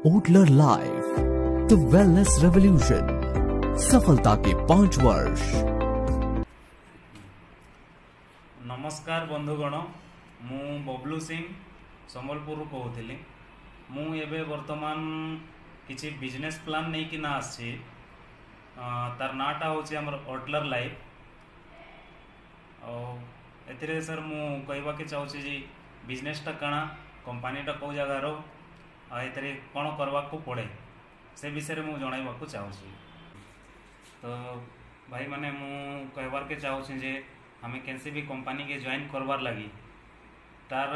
ओटलर life the wellness revolution, सफलता के 5 वर्ष। नमस्कार बंधुगण, मु बबलू सिंह संबलपुर कहूली। मु एबे वर्तमान किसी बिजनेस प्लान नहीं कि ना आसी, तार नाटा होचे हमर ओटलर लाइफ। एथिरे सर मु कहवा के चाहूँ जी बिजनेसटा काଣା, कंपनीटा कौ जगार एथिरे कौन करवा को पड़े से विषय में जनवाक चाहूँ। तो भाई माने मु कहवार के चाहूँ जे हमें कैसे भी कंपनी के ज्वाइन करवार लगी तार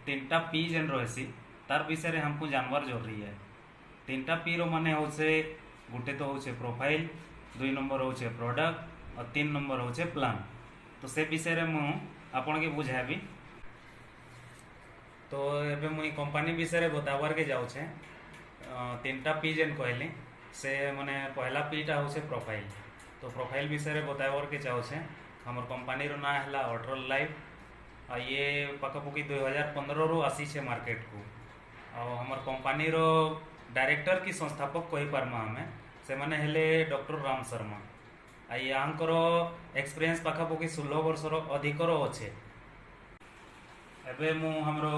3टा पी जेन रही तार विषय हमको जानवर जरूरी है। 3टा पी रो माने होचे गोटे तो होचे प्रोफाइल, 2 नंबर होचे प्रोडक्ट और 3 नंबर होचे प्लान। तो से विषय में मु आपन के बुझाबी। तो एबे मुई कंपनी विषय बताबार के जाऊँ। 3टा पी जेन कहली से माने पहला पीटा होचे प्रोफाइल। तो प्रोफाइल विषय बताबार के चाहूँ। हमर कंपनी रो ना है ओटलर लाइफ। ये पाखापाखि 2015 रू आसी छे मार्केट को। और हमर कंपनी रो डायरेक्टर की संस्थापक कही पारमा हमें से माने हेले डॉक्टर राम शर्मा। यांकर एक्सपीरियंस पाखापाखि 16 वर्ष अधिकर अच्छे। एबे मु हमरो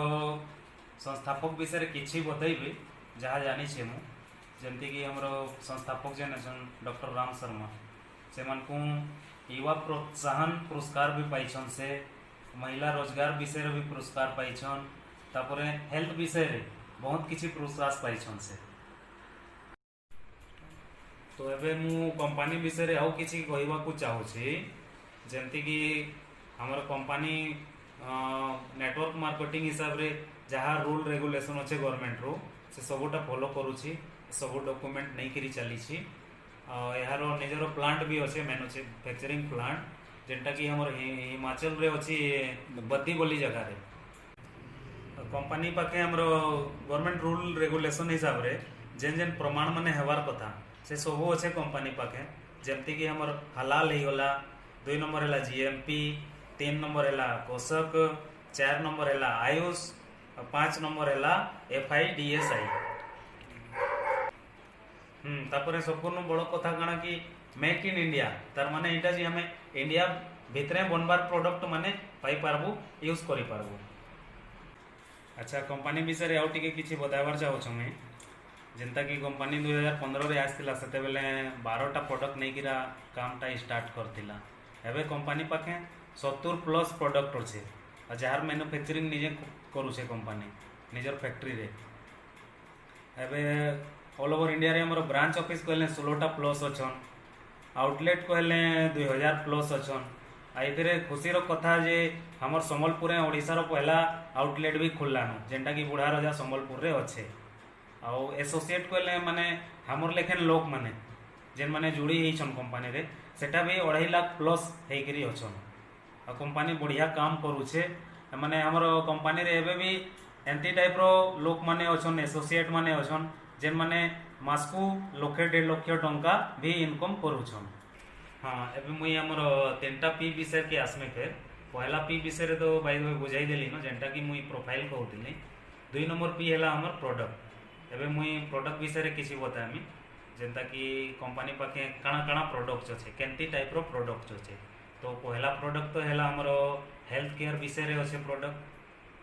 संस्थापक विषय किछि बतैबी जहाँ जानी छे मु। जेमती कि हमरो संस्थापक जेन अछन डॉक्टर राम शर्मा से मानकु युवा प्रोत्साहन पुरस्कार भी पाइछन, से महिला रोजगार विषय भी पुरस्कार पाइछन, तापरे हेल्थ विषय रे बहुत किछि पुरस्कार पाइछन से। तो एबे मु कंपनी विषय रे आउ किछि कहवा को चाहूछि। जेमती कि हमर कंपनी नेटवर्क मार्केटिंग हिसाब रे जहाँ रूल रेगुलेशन अच्छे गवर्नमेंट रो से सबूटा फॉलो करुछि, सब डॉक्यूमेंट नहीं करी चली छी। यार निजर प्लांट भी अच्छे मैन्युफैक्चरिंग प्लांट जेनटा कि हमर हिमाचल रे अच्छी बद्दी बोली जगह रे। कंपनी पाखे हमर गवर्नमेंट रूल रेगुलेशन हिसाब रे जेन जेन प्रमाण माने हेबार कथा से सब अच्छे कंपनी पाखे। जेमती कि हमर हलाल ही गला, 2 नंबर है जीएमपी, 3 नंबर है पोषक, 4 नंबर है आयुष और 5 नंबर है FIDSI। तापर सबको बड़ कथा काଣା कि मेक इन इंडिया, तार माने इटा जी हमें इंडिया भितरे बनबार प्रोडक्ट माने पाई पारबू, यूज करि पारबू। अच्छा, कंपनी विषय आउ टिके किछि बताबार चाहूँ मैं। जेनता कि कंपनी 2015 रे आसथिला, सेते बेले 12टा प्रोडक्ट नहीं किरा कामटा स्टार्ट करथिला। एबे कंपनी पाखे 70+ प्रोडक्ट अच्छे और जार मैन्युफैक्चरिंग निजे करूछे कंपनी निजर फैक्ट्री रे। एबे ऑल ओवर इंडिया रे हमर ब्रांच ऑफिस कहले 16टा+ अच्छन, आउटलेट कहले 2000+ अच्छन। आइथिरे खुशीर कथा जे हमर संबलपुर ओडिशार पहला आउटलेट भी खुल्लान, जेनटा कि बुढ़ा राजा संबलपुर रे अच्छे। आउ एसोसिएट कहले माने हमर लेखन लोक माने जेन माने जुड़ी होइछन कंपनी रे सेटा भी 2.5 लाख+ हेकरी अच्छन। आ कंपनी बढ़िया काम करूछे। माने हमर कंपनी रे एबे भी एंती टाइप रो लोक माने अच्छन, एसोसिएट माने अच्छन जेन माने मासकू 1.5 लाख टंका भी इनकम करूछन। हाँ, एबे मुई हमर 3टा पी विषय के आसमे फेर पहला पी विषय रे तो बाय द वे बुझाई देली न, जेनटा कि मुई प्रोफाइल कहउतिली। 2 नंबर पी हैला हमर प्रोडक्ट। एबे मुई प्रोडक्ट विषय रे किछि बतामी, जेनता कि कंपनी पाखे काଣା काଣା प्रोडक्ट अच्छे, केंती टाइप रो प्रोडक्ट अच्छे। तो पहला प्रोडक्ट तो हैला हमर हेल्थ केयर विषय रे अच्छे प्रोडक्ट,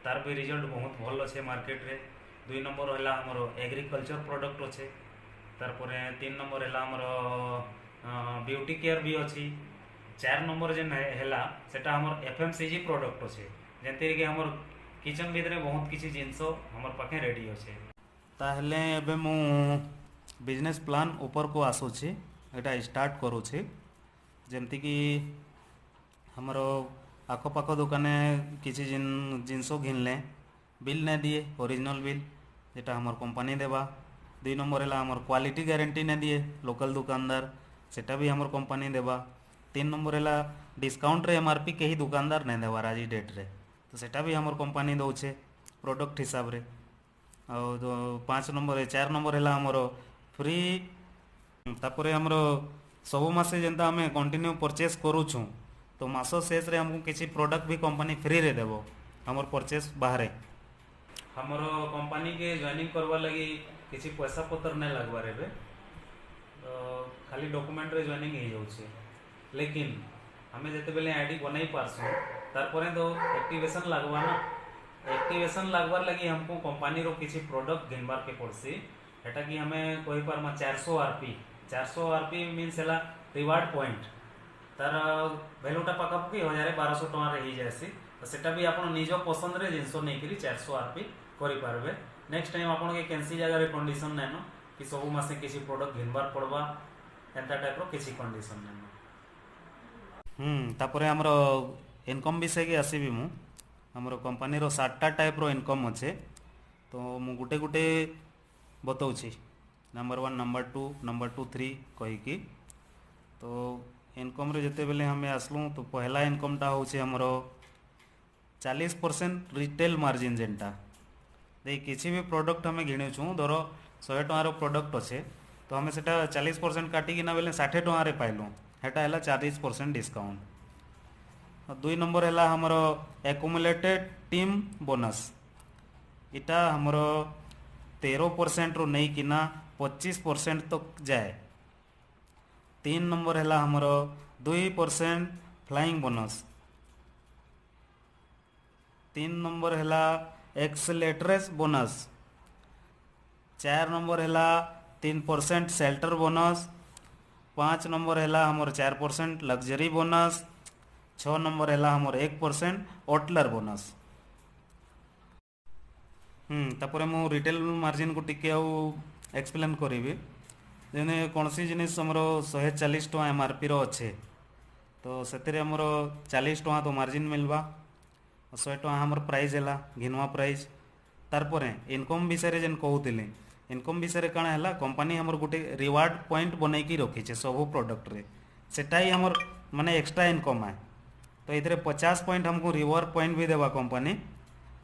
तार भी रिजल्ट बहुत भल अच्छे मार्केट रे। 2 नंबर हैला हमर एग्रीकल्चर प्रोडक्ट अच्छे, तारपरे 3 नंबर हैला हमर ब्यूटी केयर भी अच्छी। 4 नंबर जेन हैला सेटा हमर FMCG प्रोडक्ट अच्छे, जेंति कि हमर किचन भितरे बहुत किछि जिंस हमर पाखे रेडी अच्छे। ताहले एबे मु बिजनेस प्लान ऊपर को आसुछि, एटा स्टार्ट करूछि। जेमती कि हमर आखपाख दुकाने किछि जिनस घिनले बिल नहीं दिए, ओरिजिनल बिल जेटा हमर कंपनी देवा। 2 नंबर है हमर क्वालिटी गारंटी नहीं दिए लोकल दुकानदार, सेटा भी हमर कंपनी देवा। 3 नंबर है डिस्काउंट रे MRP के ही दुकानदार नहीं देवार आज डेट रे, तो सेटा भी हमर कंपनी दौचे प्रोडक्ट हिसाब रे। और 5 नंबर है 4 नंबर है हमर फ्री। तापरे हमर सब मासे जेंता हमें कंटिन्यू परचेस करूछूँ तो मास शेष रे हमको किसी प्रोडक्ट भी कंपनी फ्री रे देबो हमर परचेस बाहरे। हमर कंपनी के जॉइनिंग करवा लगी किसी पैसा पत्र नहीं लगवार एबे खाली डॉक्यूमेंट रे जॉइनिंग हो जाउछे लेकिन हमें जिते बेले आईडी बनाई पारसु तारपरे तो एक्टिवेशन लगवा ना एक्टिवेशन लगवार लगी हमको कंपनी रो किसी प्रोडक्ट घिनबार के पड़सी एटा कि हमें कहि पारमा 400 आरपी मीन्स एला रिवार्ड पॉइंट तार भैल्यूटा पाखापाखि 1200 टଙ୍କା रे ही जायसी तो सेटा भी आपण निज पसंद रे जिंस नहीं करी 400 आरपी करि पारबे नेक्स्ट टाइम आपण के कैंसी जगह रे कंडीशन नैनो कि सब मासे किसी प्रोडक्ट घिनबार पड़वा एंता टाइप रो किसी कंडीशन नैनो तापरे हमर इनकम विषय के आसीबी मु हमर कंपनी रो 7टा टाइप रो इनकम अच्छे तो मु गुटे गुटे बताऊँ नंबर 1 नंबर 2 नंबर 2 3 कही कि तो इनकम रे जते बेले हमें आसलू तो पहला इनकमटा होचे हमरो 40% रिटेल मार्जिन जेनटा दे किसी भी प्रोडक्ट हमें घिणुछु धर 100 टଙ୍କାର प्रोडक्ट अच्छे तो हमें सेटा 40% काटिकिना बेले 60 टଙ୍କାରେ पाइलु हेटा है 40% डिस्काउंट। 2 नंबर है हमरो एक्युमुलेटेड टीम बोनस इटा हमरो 13% रो नहीं किना 25% तक जाए। 3 नंबर है हमरो 2% फ्लाइंग बोनस। 3 नंबर है एक्सेलेटरेस बोनस। 4 नंबर है 3% शेल्टर बोनस। 5 नंबर है हमर 4% लग्जरी बोनस। 6 नंबर है हमर 1% ओटलर बोनस। तापर मु रिटेल मार्जिन को टिके एक्सप्लेन करी जेने कौन सी जिनिस हमर 140 टଙ୍କା एमआरपी रो अच्छे तो से हमर 40 टଙ୍କା तो मार्जिन मिलवा 100 टଙ୍କା हमर प्राइस है घिनवा प्राइस। तारपर इनकम विषय जेन कहूली इनकम विषय काण है कंपनी हमर गोटे रिवार्ड पॉइंट बनईकी रखीचे सब प्रोडक्ट रे सेटा ही हमर माने एक्स्ट्रा इनकम है तो ये 50 पॉइंट हमको रिवार्ड पॉइंट भी देवा कंपनी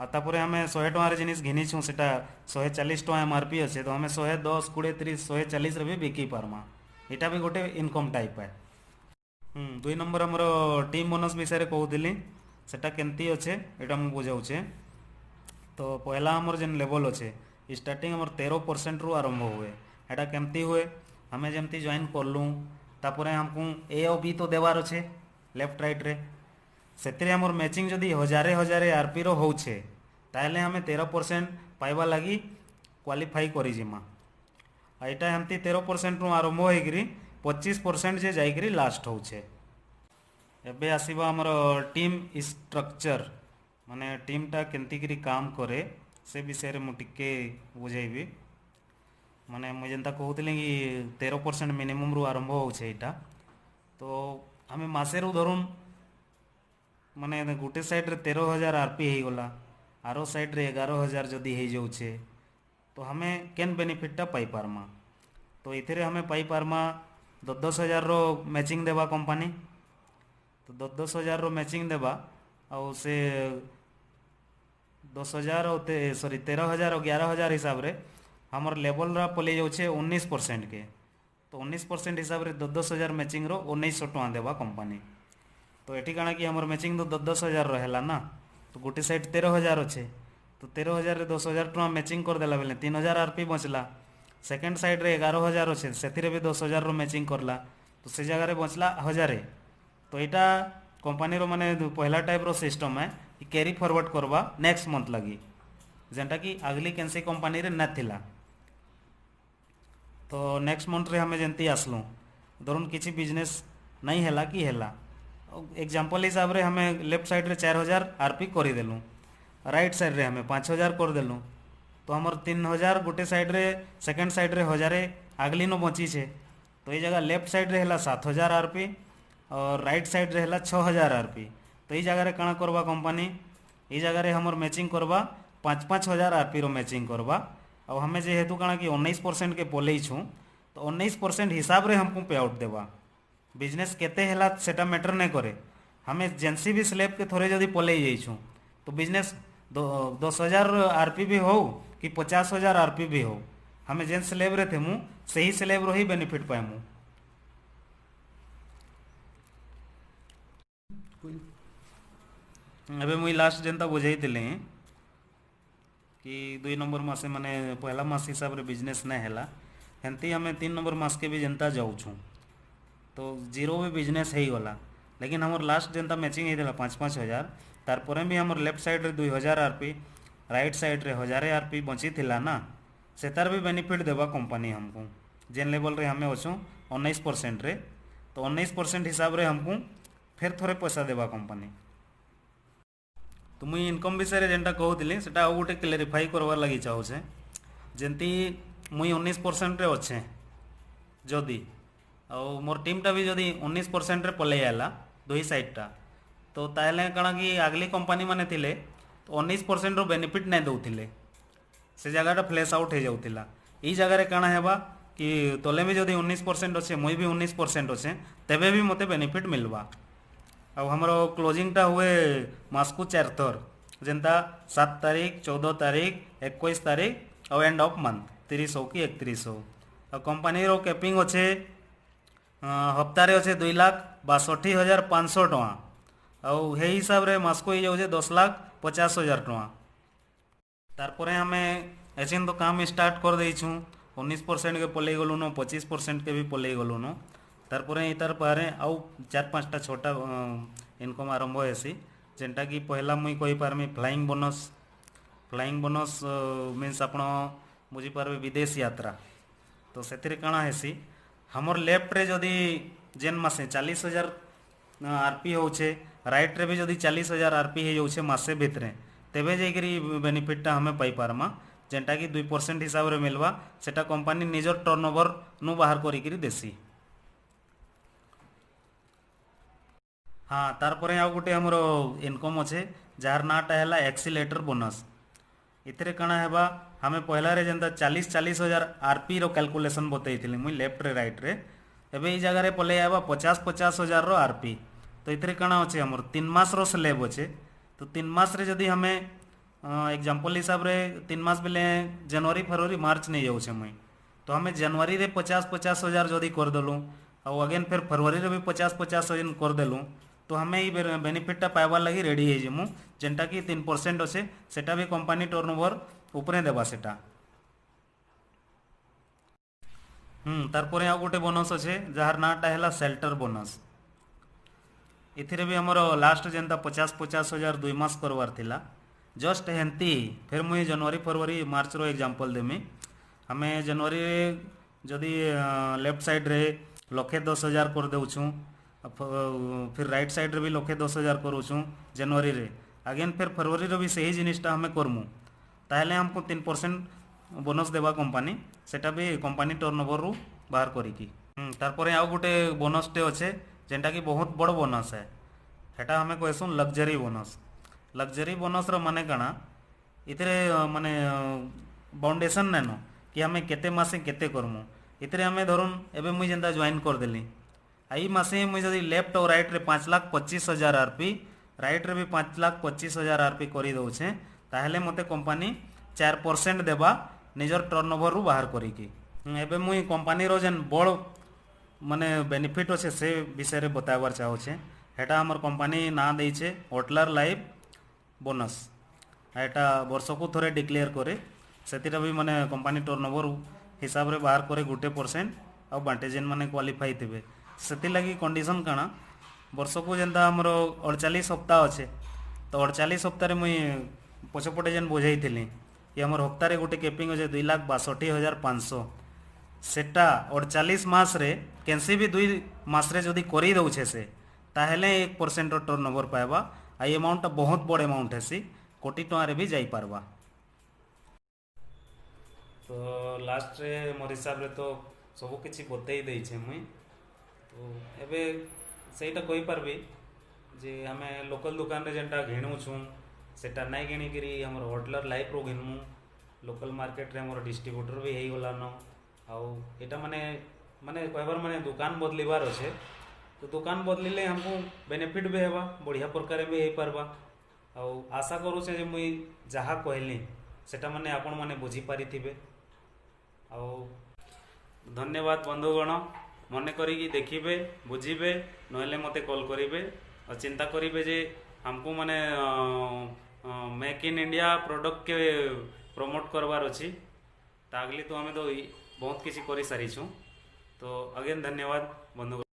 आतापर आम 100 टଙ୍କାର जिनिस घिनीछू से 140 टଙ୍କା एमआरपी अच्छे तो हमें 110 20 30 140 भी बिकी पार्मा यहाँ भी गोटे इनकम टाइप है। 2 नंबर हमर टीम बोनस विषय कहूली सेटा केमती अच्छे यहाँ मुझे बुझाऊे तो पहला हमर जेन लेवल अच्छे स्टार्टिंग हमर 13% रु आरंभ हुए एटा केमती हुए हमें जमती जॉइन करलूँ तापर हमको ए और बी तो देवार अच्छे लेफ्ट राइट रे से हमर मैचिंग जदि 1000 आरपी रो होछे ताहले हमें 13% पाइबा लगी क्वालिफाई करी जिमा आईटा हमती 13% रु आरंभ होइकरी 25% जे जाइकरी लास्ट होछे। एबे आसीबा हमर टीम स्ट्रक्चर माने टीमटा केमती करी काम करे से विषय रे मु टिके बुझेबी माने मु जेंता कहूतली कि 13% मिनिमम रु आरंभ होछे एटा तो हमें मासे रु धरुन माने गोटे साइड रे 13,000 आरपी हो गला आरो साइड रे 11,000 जदि हो जाउछे तो हमें केन बेनिफिटटा पाई पारमा तो इथरे हमें पाई पारमा 10,000 रो मैचिंग देवा कंपनी तो 10,000 रो मैचिंग देवा आ से 10,000 सॉरी 13,000 और 11,000 हिसाब रे हमर लेवल रा पले जाउछे 19% के तो 19% हिसाब रे 10,000 मैचिंग रो 1900 टଙ୍କା देवा कंपनी तो ये काଣା कि हमर मैचिंग तो 10,000 रहेला ना तो गोटे साइड 13,000 अच्छे तो 13,000 रे 10,000 टଙ୍କା मैचिंग कर देला बेले 3,000 आरपी बचला। सेकेंड साइड रे 11,000 अच्छे से भी 10,000 रो मैचिंग करला तो से जगह बचला 1000 तो यहाँ कंपनी रो माने पहला टाइप रो सिस्टम है कैरी फॉरवर्ड करवा नेक्स्ट मंथ लगी जेनटा कि अगली कैंसी कंपनी रे न थिला तो नेक्स्ट मंथ रे हमें जंती आसलू धरुन किसी बिजनेस नहीं हैला कि हैला एग्जाम्पल हिसाब रे हमें लेफ्ट साइड रे 4,000 आरपी करदेलु राइट साइड रे हमें 5,000 करदेलु तो हमर 3,000 गोटे साइड रे सेकेंड साइड रे 1000 आगली नो बची छे तो ये जगह लेफ्ट साइड रे हैला 7,000 आरपी और राइट साइड रे हैला 6,000 आरपी तो ये जगह रे काଣା करवा कंपनी ये जगह रे हमर मैचिंग करवा 5,000 आरपी रो मैचिंग करवा और हमें जेहेतु काଣା कि 19% के पोले छूँ तो 19% हिसाब रे हमको पे आउट देवा बिजनेस केते हैला सेटा मैटर नहीं करे हमें जेनसी भी स्लैब के थोड़े जदि पले जाइछूँ तो बिजनेस 10,000 आरपी भी हो कि 50,000 आरपी भी हो हमें जेन स्लैब रे थे मु सही स्लैब रो ही बेनिफिट पाएमु। एबे मुई लास्ट जेनता बुझाई कि कि 2 नंबर मासे माने पहला मास हिसाब रे बिजनेस नहीं हैला हेंती हमें 3 नंबर मास के भी जनता जाऊँ तो जीरो भी बिजनेस हो गला लेकिन हमर लास्ट जनता मैचिंग होता 5,000 तार पर भी हमर लेफ्ट साइड रे 2,000 आरपी राइट साइड रे 1,000 आरपी बची थिला ना से तार भी बेनिफिट देवा कंपनी हमको जेन लेवल रे हमें अच्छू 19% रे तो 19% हिसाब रे हमको फिर थोड़े पैसा देवा कंपनी तो मुई इनकम विषय जेनटा कहूली सेटा आउ गोटे क्लेरिफाई करवार लगी चाहूचे जेमती मुई 19% रे अच्छे जदि और मोर टीमटा भी जदि 19% रे पलि आला दुई साइडटा तो ताहले कण कि आगली कंपनी माने थिले तो 19% रो बेनिफिट नहीं दउथिले से जगहटा फ्लैश आउट हो जाउथिला ई जगह काण हेबा कि तले भी जदि 19% अच्छे मुई भी 19% अच्छे तेबे भी मते बेनिफिट मिलवा आ हमरो क्लोजिंगटा हुए मास को 4 थर जेनता 7 तारीख 14 तारीख 21 तारीख और एंड ऑफ मंथ 30 कि 31 और कंपनी रो कैपिंग अच्छे हप्तारे अच्छे 2,62,500 टଙ୍କା ଆଉ हे हिसाब रे मासको ही जाऊे 10,50,000 टଙ୍କା तारपरे हमें एजेंट तो काम स्टार्ट कर देछू 19% के पलि गलुन 25% के भी पलि गलुन तारपरे तार पारे आउ 4-5टा छोटा इनकम आरंभ हेसी जेनटा कि पहला मुई कहि पारमी फ्लाइंग बोनस मीन्स आपण बुझी पारबे विदेश यात्रा तो सेतिरे काଣା हेसी हमर लेफ्ट रे जदि जेन मासे 40,000 आरपी होचे राइट रे भी जदि 40,000 आरपी हो जाऊे मासे भितरे तेबे जाकरी बेनिफिटटा हमें पाई पारमा जेनटा कि 2% हिसाब रे मिलवा सेटा कंपनी निजर टर्नओवर नु बाहर करिकरी देसी हाँ तारपरे आउ गोटे हमर इनकम अच्छे जार नाटा है एक्सीलेटर बोनस इतरे काଣା हेबा हमें पहला रे जेनता 40,000 आरपी रो कैलकुलेशन बतैथिली मुई लेफ्ट रे राइट रे एबे ई जगह रे पले आबा 50,000 रो आरपी तो इतरे काଣା अच्छे हमर 3 मास रो स्लैब अच्छे तो 3 मास रे जदि हमें एग्जांपल हिसाब रे 3 मास बेले जनवरी फरवरी मार्च नहीं जाऊे मुई तो हमें जनवरी रे 50,000 जदि कर देलु और अगेन फिर फरवरी रे भी 50,000 कर देलु तो हमें ये बेनिफिटटा पाइबार लगी रेडी है जिमु जेनटा कि 3% अच्छे सेटा भी कंपनी टर्नओवर उपरे देवा सेटा तारपरे आउ गोटे बोनस अच्छे जार नाटा है सेल्टर बोनस इथिरे भी हमर लास्ट जेनता 50,000 2 मास करवार थिला जस्ट हेंती फिर मुई जनवरी फरवरी मार्च रो एग्जांपल देमी हमें जनवरी रे जदि लेफ्ट साइड रे 1,10,000 कर देउछु फिर राइट साइड रे भी 1,10,000 करूछु जनवरी रे अगेन फिर फरवरी रे भी सही जिनिसटा हमें करमु ताहले हमको 3% बोनस देवा कंपनी सेटा भी कंपनी टर्नओवर रु बाहर करिकी तारपरे आउ गोटे बोनस टे अच्छे जेनटा कि बहुत बड़ बोनस है हेटा हमें कहसुं लग्जरी बोनस रो माने काଣା इतरे माने बाउंडेशन नेनो कि हमें केते मासे केते करमु इतरे हमें धरुन एबे मुई जेनता ज्वाइन कर देली आई मासे मुई जदि लेफ्ट और राइट रे 5,25,000 आरपी राइट रे भी 5,25,000 आरपी करी दउछे ताहले मते कंपनी 4% देबा निजर टर्नओवर रु बाहर करिकी एबे मुई कंपनी रो जेन बड़ माने बेनिफिट अच्छे से विषय रे बताबार चाहूचे हेटा हमर कंपनी ना देइछे होटलर लाइफ बोनस एटा वर्ष को थोड़े डिक्लेयर करे सेतिरा भी माने कंपनी टर्नओवर हिसाब रे बाहर करे 1% और बांटे जेन माने क्वालिफाई थिबे सेति लगी कंडीशन काଣା वर्ष को जेनता हमर 48 सप्ताह अच्छे तो 48 सप्ताह मुई पछपटे जेन बुझाई कि हमर हप्तारे गोटे कैपिंग अच्छे 2,62,500 सेटा 48 मास रे कैंसी भी 2 मास रे जदि करी दउछे से ताहले 1% रो टर्नओवर पाइबा आई अमाउंट बहुत बड़ अमाउंट है कोटी टंका भी जाई पारबा तो लास्ट रे मोर हिसाब रे तो सब किछि बतई देइछे मुई तो एबे सेटा कहि पारबी जे हमें लोकल दुकान रे जेनटा घिणु छु सेटा नहीं घिणिकी हमर होटलर लाइफ रो घिनमु लोकल मार्केट रे हमर डिस्ट्रीब्यूटर भी हेई गलान आउ एटा माने माने कहबार माने दुकान बदलिबार अच्छे तो दुकान बदलिले हमको बेनिफिट भी हेबा बढ़िया प्रकार भी हो पारबा आउ आशा करूचे जे मुई जहाँ कहली सेटा माने आपण माने बुझी पारिथिबे आउ धन्यवाद बंधुगण मने करिकी देखिबे बुझिबे नहले मते कॉल करिबे और चिंता करिबे जे हमको माने मेक इन इंडिया प्रमोट करवार अच्छी तागली तो आम तो बहुत किसी कर सारी तो अगेन धन्यवाद बंधु।